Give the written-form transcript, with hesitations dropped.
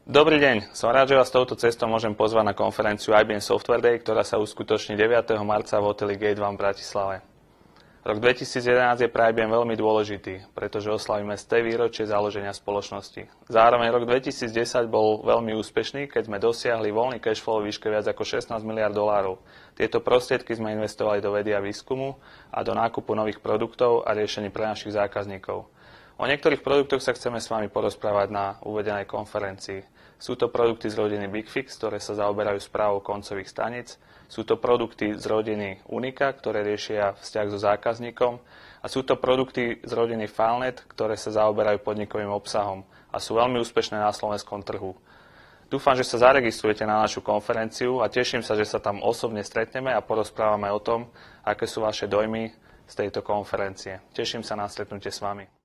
Dobrý deň, som rád, že vás touto cestou môžem pozvať na konferenciu IBM Software Day, ktorá sa uskutoční 9. marca v hoteli Gate 1 v Bratislave. Rok 2011 je pre IBM veľmi dôležitý, pretože oslavíme 100. výročie založenia spoločnosti. Zároveň rok 2010 bol veľmi úspešný, keď sme dosiahli voľný cash flow v výške viac ako 16 miliard dolárov. Tieto prostriedky sme investovali do vedy a výskumu a do nákupu nových produktov a riešení pre našich zákazníkov. O niektorých produktoch sa chceme s vami porozprávať na uvedenej konferencii. Sú to produkty z rodiny BigFix, ktoré sa zaoberajú správou koncových staníc. Sú to produkty z rodiny Unica, ktoré riešia vzťah so zákazníkom. A sú to produkty z rodiny FileNet, ktoré sa zaoberajú podnikovým obsahom a sú veľmi úspešné na slovenskom trhu. Dúfam, že sa zaregistrujete na našu konferenciu a teším sa, že sa tam osobne stretneme a porozprávame o tom, aké sú vaše dojmy z tejto konferencie. Teším sa na stretnutie s vami.